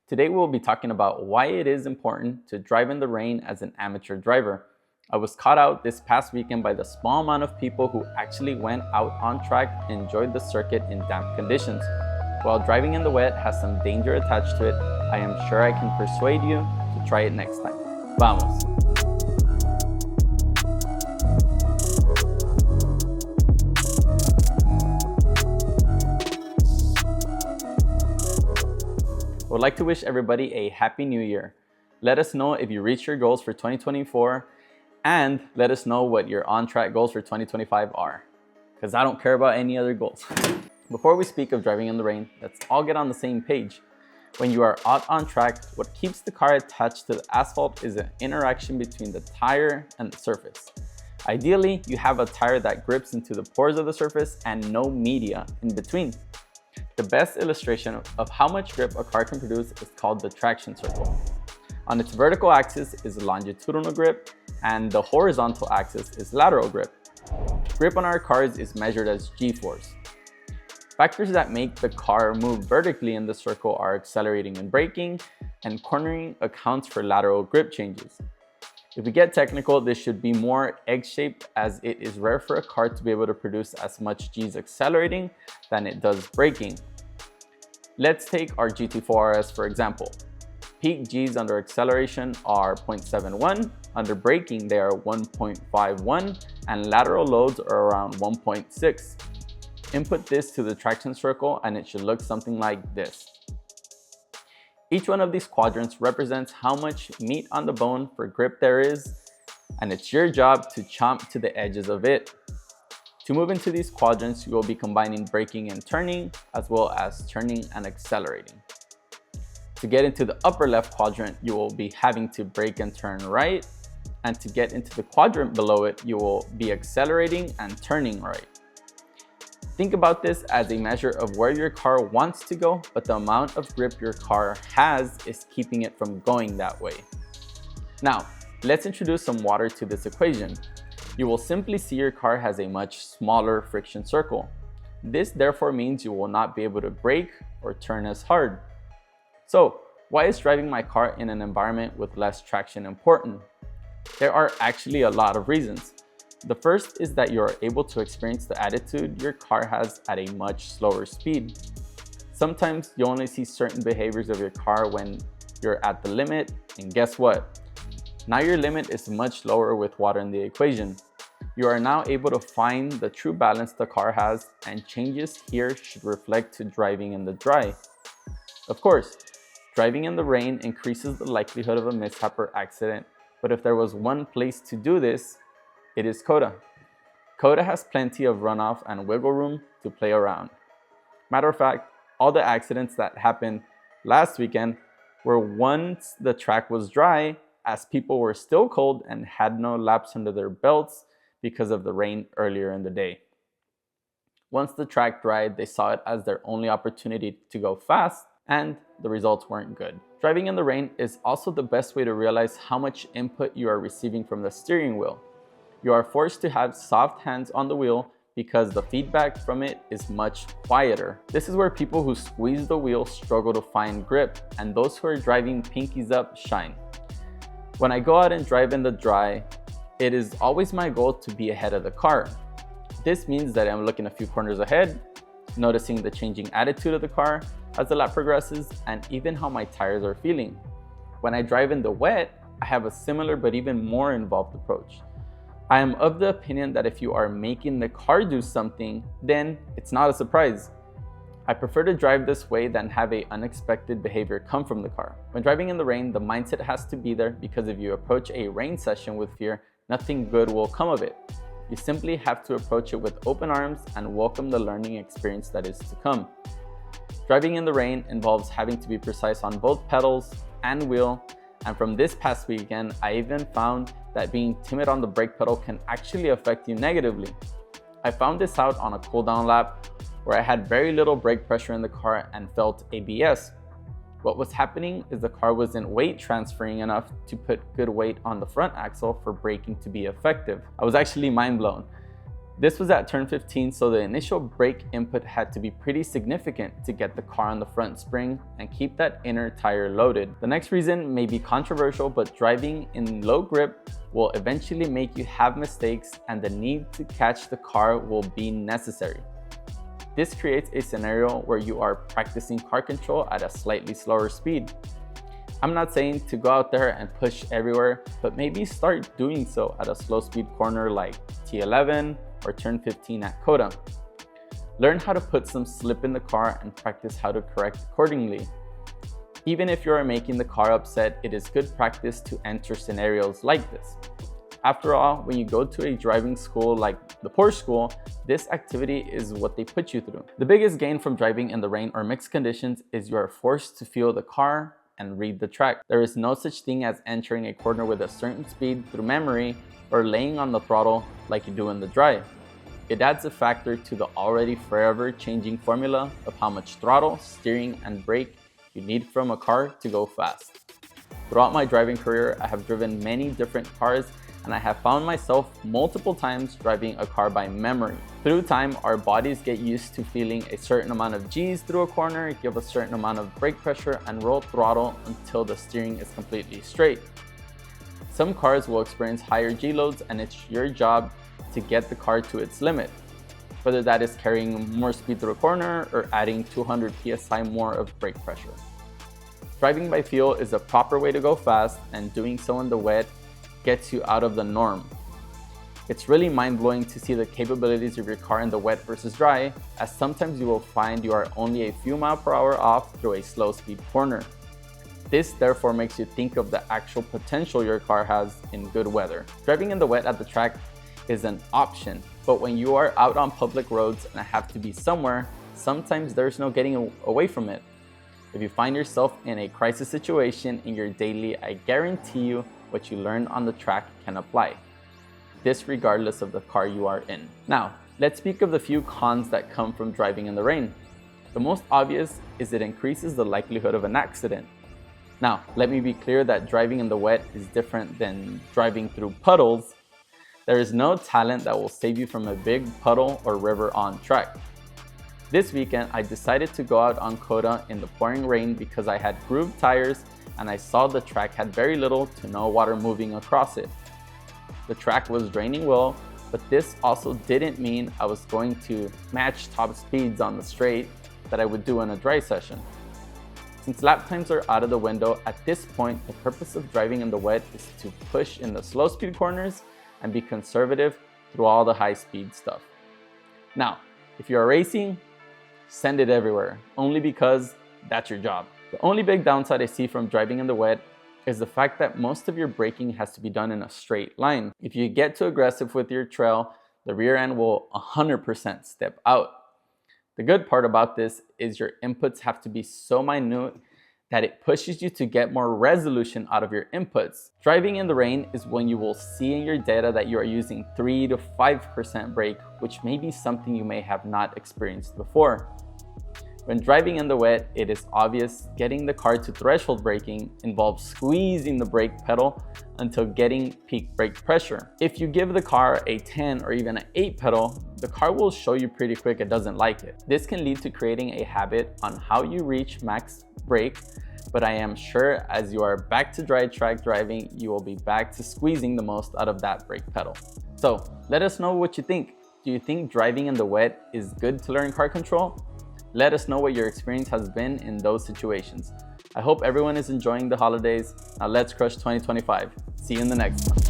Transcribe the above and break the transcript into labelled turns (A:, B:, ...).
A: Today we'll be talking about why it is important to drive in the rain as an amateur driver. I was caught out this past weekend by the small amount of people who actually went out on track and enjoyed the circuit in damp conditions. While driving in the wet has some danger attached to it, I am sure I can persuade you to try it next time. Vamos! I would like to wish everybody a happy new year. Let us know if you reach your goals for 2024 and let us know what your on-track goals for 2025 are, because I don't care about any other goals. Before we speak of driving in the rain, let's all get on the same page. When you are out on track, what keeps the car attached to the asphalt is an interaction between the tire and the surface. Ideally, you have a tire that grips into the pores of the surface and no media in between. The best illustration of how much grip a car can produce is called the traction circle. On its vertical axis is longitudinal grip, and the horizontal axis is lateral grip. Grip on our cars is measured as G-force. Factors that make the car move vertically in the circle are accelerating and braking, and cornering accounts for lateral grip changes. If we get technical, this should be more egg-shaped, as it is rare for a car to be able to produce as much G's accelerating than it does braking. Let's take our GT4 RS for example. Peak G's under acceleration are 0.71, under braking they are 1.51, and lateral loads are around 1.6. Input this to the traction circle and it should look something like this. Each one of these quadrants represents how much meat on the bone for grip there is, and it's your job to chomp to the edges of it. To move into these quadrants, you will be combining braking and turning, as well as turning and accelerating. To get into the upper left quadrant, you will be having to brake and turn right, and to get into the quadrant below it, you will be accelerating and turning right. Think about this as a measure of where your car wants to go, but the amount of grip your car has is keeping it from going that way. Now, let's introduce some water to this equation. You will simply see your car has a much smaller friction circle. This therefore means you will not be able to brake or turn as hard. So, why is driving my car in an environment with less traction important? There are actually a lot of reasons. The first is that you are able to experience the attitude your car has at a much slower speed. Sometimes you only see certain behaviors of your car when you're at the limit, and guess what? Now your limit is much lower with water in the equation. You are now able to find the true balance the car has, and changes here should reflect to driving in the dry. Of course, driving in the rain increases the likelihood of a mishap or accident, but if there was one place to do this, it is COTA. COTA has plenty of runoff and wiggle room to play around. Matter of fact, all the accidents that happened last weekend were once the track was dry, as people were still cold and had no laps under their belts because of the rain earlier in the day. Once the track dried, they saw it as their only opportunity to go fast, and the results weren't good. Driving in the rain is also the best way to realize how much input you are receiving from the steering wheel. You are forced to have soft hands on the wheel because the feedback from it is much quieter. This is where people who squeeze the wheel struggle to find grip, and those who are driving pinkies up shine. When I go out and drive in the dry, it is always my goal to be ahead of the car. This means that I'm looking a few corners ahead, noticing the changing attitude of the car as the lap progresses, and even how my tires are feeling. When I drive in the wet, I have a similar but even more involved approach. I am of the opinion that if you are making the car do something, then it's not a surprise. I prefer to drive this way than have an unexpected behavior come from the car. When driving in the rain, the mindset has to be there, because if you approach a rain session with fear, nothing good will come of it. You simply have to approach it with open arms and welcome the learning experience that is to come. Driving in the rain involves having to be precise on both pedals and wheel, and from this past weekend, I even found that being timid on the brake pedal can actually affect you negatively. I found this out on a cool down lap where I had very little brake pressure in the car and felt ABS. What was happening is the car wasn't weight transferring enough to put good weight on the front axle for braking to be effective. I was actually mind blown. This was at turn 15, so the initial brake input had to be pretty significant to get the car on the front spring and keep that inner tire loaded. The next reason may be controversial, but driving in low grip will eventually make you have mistakes and the need to catch the car will be necessary. This creates a scenario where you are practicing car control at a slightly slower speed. I'm not saying to go out there and push everywhere, but maybe start doing so at a slow speed corner like T11 or turn 15 at COTA. Learn how to put some slip in the car and practice how to correct accordingly. Even if you are making the car upset, it is good practice to enter scenarios like this. After all, when you go to a driving school like the Porsche school, this activity is what they put you through. The biggest gain from driving in the rain or mixed conditions is you are forced to feel the car and read the track. There is no such thing as entering a corner with a certain speed through memory or laying on the throttle like you do in the dry. It adds a factor to the already forever changing formula of how much throttle, steering, and brake you need from a car to go fast. Throughout my driving career, I have driven many different cars and I have found myself multiple times driving a car by memory. Through time, our bodies get used to feeling a certain amount of G's through a corner, give a certain amount of brake pressure, and roll throttle until the steering is completely straight. Some cars will experience higher G loads and it's your job to get the car to its limit, whether that is carrying more speed through a corner or adding 200 psi more of brake pressure. Driving by feel is a proper way to go fast, and doing so in the wet gets you out of the norm. It's really mind-blowing to see the capabilities of your car in the wet versus dry, as sometimes you will find you are only a few miles per hour off through a slow speed corner. This therefore makes you think of the actual potential your car has in good weather. Driving in the wet at the track is an option, but when you are out on public roads and have to be somewhere, sometimes there's no getting away from it. If you find yourself in a crisis situation in your daily, I guarantee you what you learned on the track can apply. This regardless of the car you are in. Now, let's speak of the few cons that come from driving in the rain. The most obvious is it increases the likelihood of an accident. Now, let me be clear that driving in the wet is different than driving through puddles. There is no talent that will save you from a big puddle or river on track. This weekend, I decided to go out on COTA in the pouring rain because I had grooved tires and I saw the track had very little to no water moving across it. The track was draining well, but this also didn't mean I was going to match top speeds on the straight that I would do in a dry session. Since lap times are out of the window, at this point, the purpose of driving in the wet is to push in the slow speed corners and be conservative through all the high speed stuff. Now, if you're racing, send it everywhere, only because that's your job. The only big downside I see from driving in the wet is the fact that most of your braking has to be done in a straight line. If you get too aggressive with your trail, the rear end will 100% step out. The good part about this is your inputs have to be so minute that it pushes you to get more resolution out of your inputs. Driving in the rain is when you will see in your data that you are using 3 to 5% brake, which may be something you may have not experienced before. When driving in the wet, it is obvious getting the car to threshold braking involves squeezing the brake pedal until getting peak brake pressure. If you give the car a 10 or even an 8 pedal, the car will show you pretty quick it doesn't like it. This can lead to creating a habit on how you reach max brake, but I am sure as you are back to dry track driving, you will be back to squeezing the most out of that brake pedal. So let us know what you think. Do you think driving in the wet is good to learn car control? Let us know what your experience has been in those situations. I hope everyone is enjoying the holidays. Now let's crush 2025. See you in the next one.